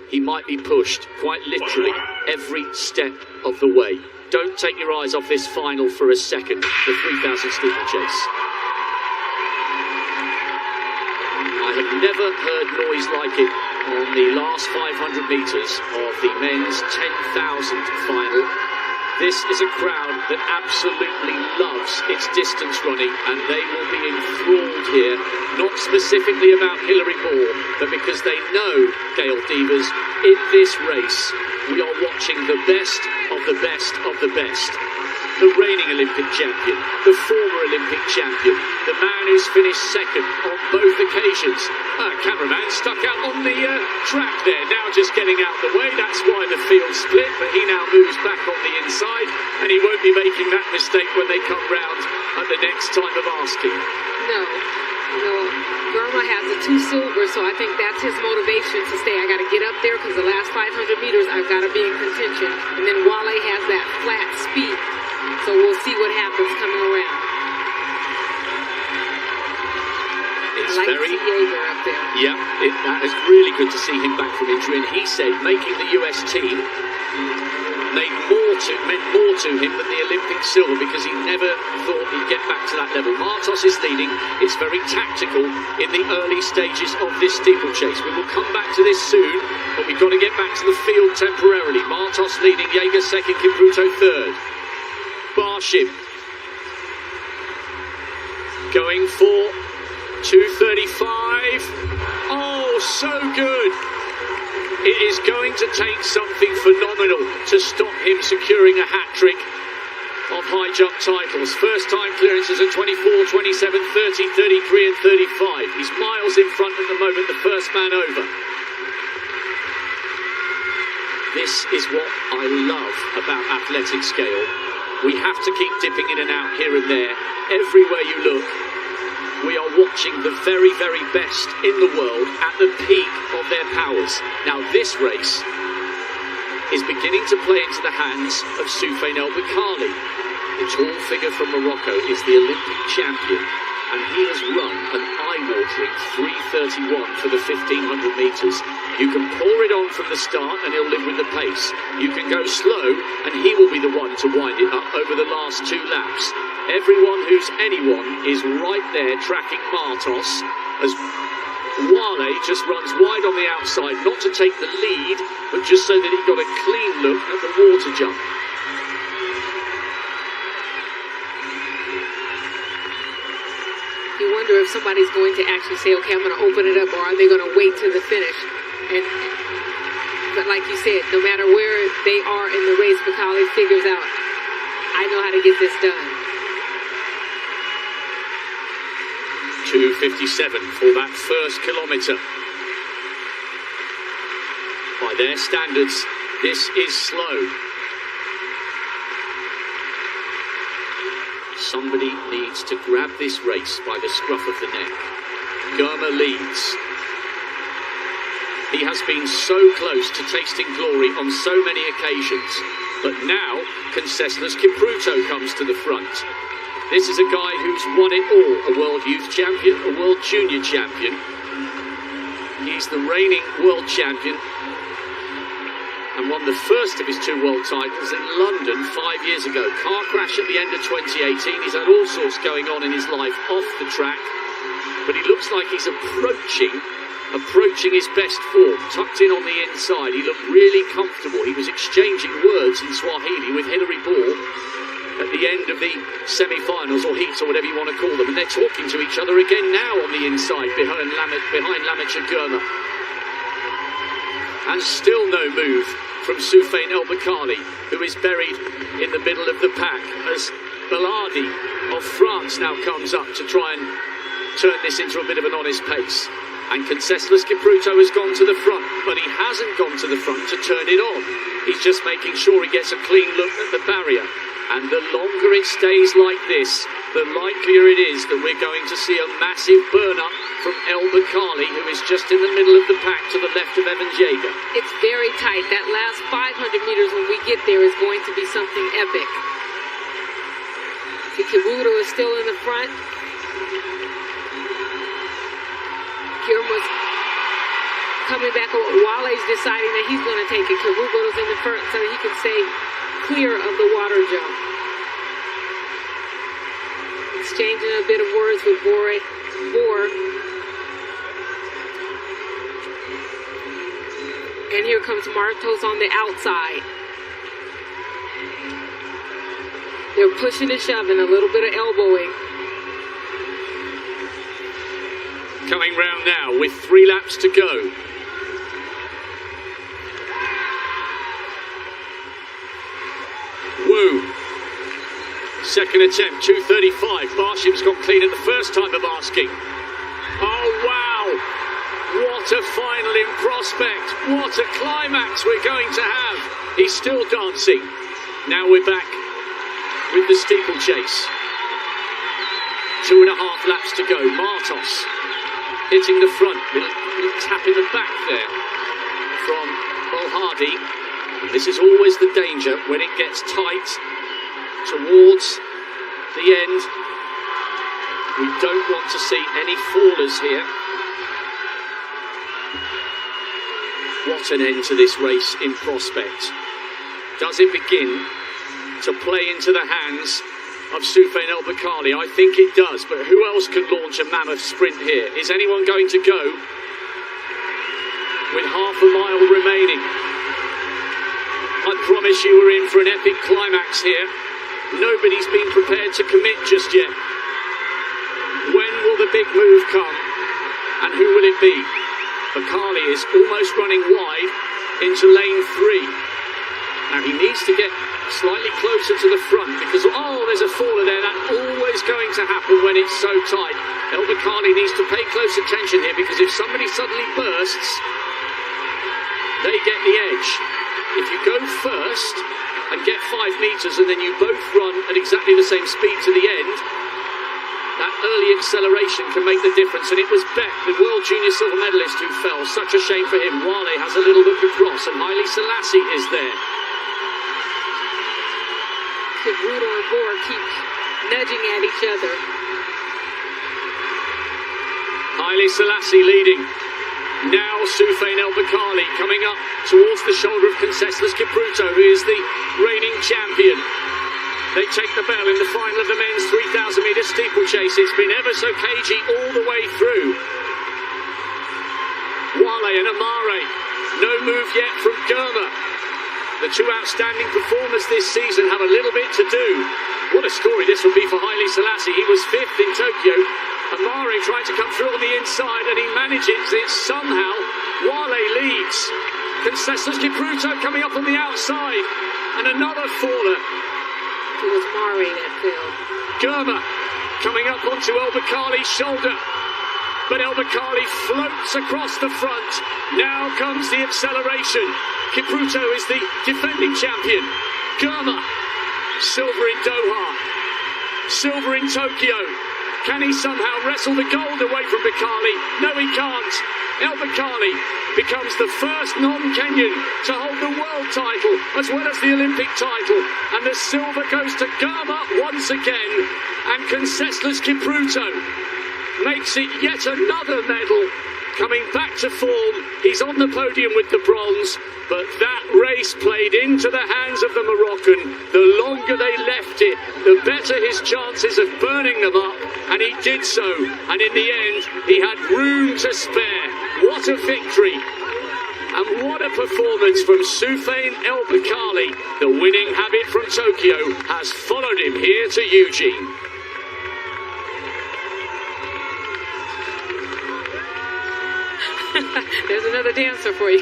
He might be pushed, quite literally, every step of the way. Don't take your eyes off this final for a second, the 3,000 steeplechase. I have never heard noise like it on the last 500 metres of the men's 10,000 final. This is a crowd that absolutely loves its distance running, and they will be enthralled here, not specifically about Hilary Ball, but because they know, Gail Devers, in this race, we are watching the best of the best of the best. The reigning Olympic champion, the former Olympic champion, the man who's finished second on both occasions. Cameraman stuck out on the track there, now just getting out the way. That's why the field split, but he now moves back on the inside, and he won't be making that mistake when they come round at the next time of asking. No, Germa has the 2 silver, so I think that's his motivation to say, I got to get up there because the last 500 meters I've got to be in contention. And then Wale has that flat speed, so we'll see what happens coming around. It's I like very Jaeger up there. Yeah, that is really good to see him back from injury, and he said making the US team meant more to him than the Olympic silver, because he never thought he'd get back to that level. Martos is leading. It's very tactical in the early stages of this steeplechase. We will come back to this soon, but we've got to get back to the field temporarily. Martos leading, Jaeger second, Kipruto third. Barshim going for 2:35. Oh, so good. It is going to take something phenomenal to stop him securing a hat-trick of high jump titles. First time clearances at 24, 27, 30, 33 and 35. He's miles in front at the moment, the first man over. This is what I love about athletic scale. We have to keep dipping in and out here and there. Everywhere you look, we are watching the very, very best in the world at the peak of their powers. Now this race is beginning to play into the hands of Soufiane El Bakkali. The tall figure from Morocco is the Olympic champion, and he has run an eye-watering 3:31 for the 1,500 metres. You can pour it on from the start and he'll live with the pace. You can go slow and he will be the one to wind it up over the last 2 laps. Everyone who's anyone is right there tracking Martos as Wale just runs wide on the outside, not to take the lead, but just so that he got a clean look at the water jump. You wonder if somebody's going to actually say, okay, I'm going to open it up, or are they going to wait to the finish? But like you said, no matter where they are in the race, Bakkali figures out, I know how to get this done. 2:57 for that first kilometre. By their standards, this is slow. Somebody needs to grab this race by the scruff of the neck. Germa leads. He has been so close to tasting glory on so many occasions, but now Conceslas Kipruto comes to the front. This is a guy who's won it all, a world youth champion, a world junior champion. He's the reigning world champion and won the first of his 2 world titles in London 5 years ago. Car crash at the end of 2018. He's had all sorts going on in his life off the track, but he looks like he's approaching his best form, tucked in on the inside. He looked really comfortable. He was exchanging words in Swahili with Hilary Ball at the end of the semi-finals, or heats, or whatever you want to call them, and they're talking to each other again now on the inside behind Lamich and Germa. And still no move from Soufiane El Bakkali, who is buried in the middle of the pack, as Baladi of France now comes up to try and turn this into a bit of an honest pace. And Conceslas Kipruto has gone to the front, but he hasn't gone to the front to turn it on. He's just making sure he gets a clean look at the barrier. And the longer it stays like this, the likelier it is that we're going to see a massive burn-up from El Bakkali, who is just in the middle of the pack to the left of Evan Jaeger. It's very tight. That last 500 meters when we get there is going to be something epic. Kipruto is still in the front. Germa's coming back. Wale's deciding that he's going to take it. Karubo's in the front so he can stay clear of the water jump. Exchanging a bit of words with Boer. And here comes Martos on the outside. They're pushing and shoving, a little bit of elbowing. Coming round now with 3 laps to go. Wu. Second attempt, 2:35. Barshim's got clean at the first time of asking. Oh, wow. What a final in prospect. What a climax we're going to have. He's still dancing. Now we're back with the steeplechase. 2.5 laps to go. Martos hitting the front. Little tap in the back there from Bolhardi. This is always the danger when it gets tight towards the end. We don't want to see any fallers here. What an end to this race in prospect. Does it begin to play into the hands of Soufiane El Bakkali? I think it does, but who else can launch a mammoth sprint here? Is anyone going to go with half a mile remaining? I promise you we're in for an epic climax here. Nobody's been prepared to commit just yet. When will the big move come? And who will it be? Bakkali is almost running wide into lane 3. Now he needs to get slightly closer to the front because, oh, there's a faller there. That's always going to happen when it's so tight. El Bakkali needs to pay close attention here because if somebody suddenly bursts, they get the edge. If you go first and get 5 meters and then you both run at exactly the same speed to the end, that early acceleration can make the difference. And it was Beck, the world junior silver medalist, who fell. Such a shame for him. Wale has a little look across and Haile Selassie is there. Kipruto and Boer keep nudging at each other. Haile Selassie leading. Now Soufiane El Bakkali coming up towards the shoulder of Conseslus Kipruto, who is the reigning champion. They take the bell in the final of the men's 3,000 metre steeplechase. It's been ever so cagey all the way through. Wale and Amare, no move yet from Germa. The 2 outstanding performers this season have a little bit to do. What a story this will be for Haile Selassie. He was 5th in Tokyo. Amare trying to come through on the inside and he manages it somehow. Wale leads. Conseslus Kipruto coming up on the outside. And another faller. It was Mare that fell. Germa coming up onto El Bakkali's shoulder. But El Bakkali floats across the front. Now comes the acceleration. Kipruto is the defending champion. Germa, silver in Doha, silver in Tokyo. Can he somehow wrestle the gold away from Bakkali? No, he can't. El Bakkali becomes the first non-Kenyan to hold the world title as well as the Olympic title. And the silver goes to Germa once again. And Conseslus Kipruto makes it yet another medal. Coming back to form, he's on the podium with the bronze, but that race played into the hands of the Moroccan. The longer they left it, the better his chances of burning them up, and he did so, and in the end, he had room to spare. What a victory, and what a performance from Soufiane El Bakkali. The winning habit from Tokyo has followed him here to Eugene. There's another dancer for you.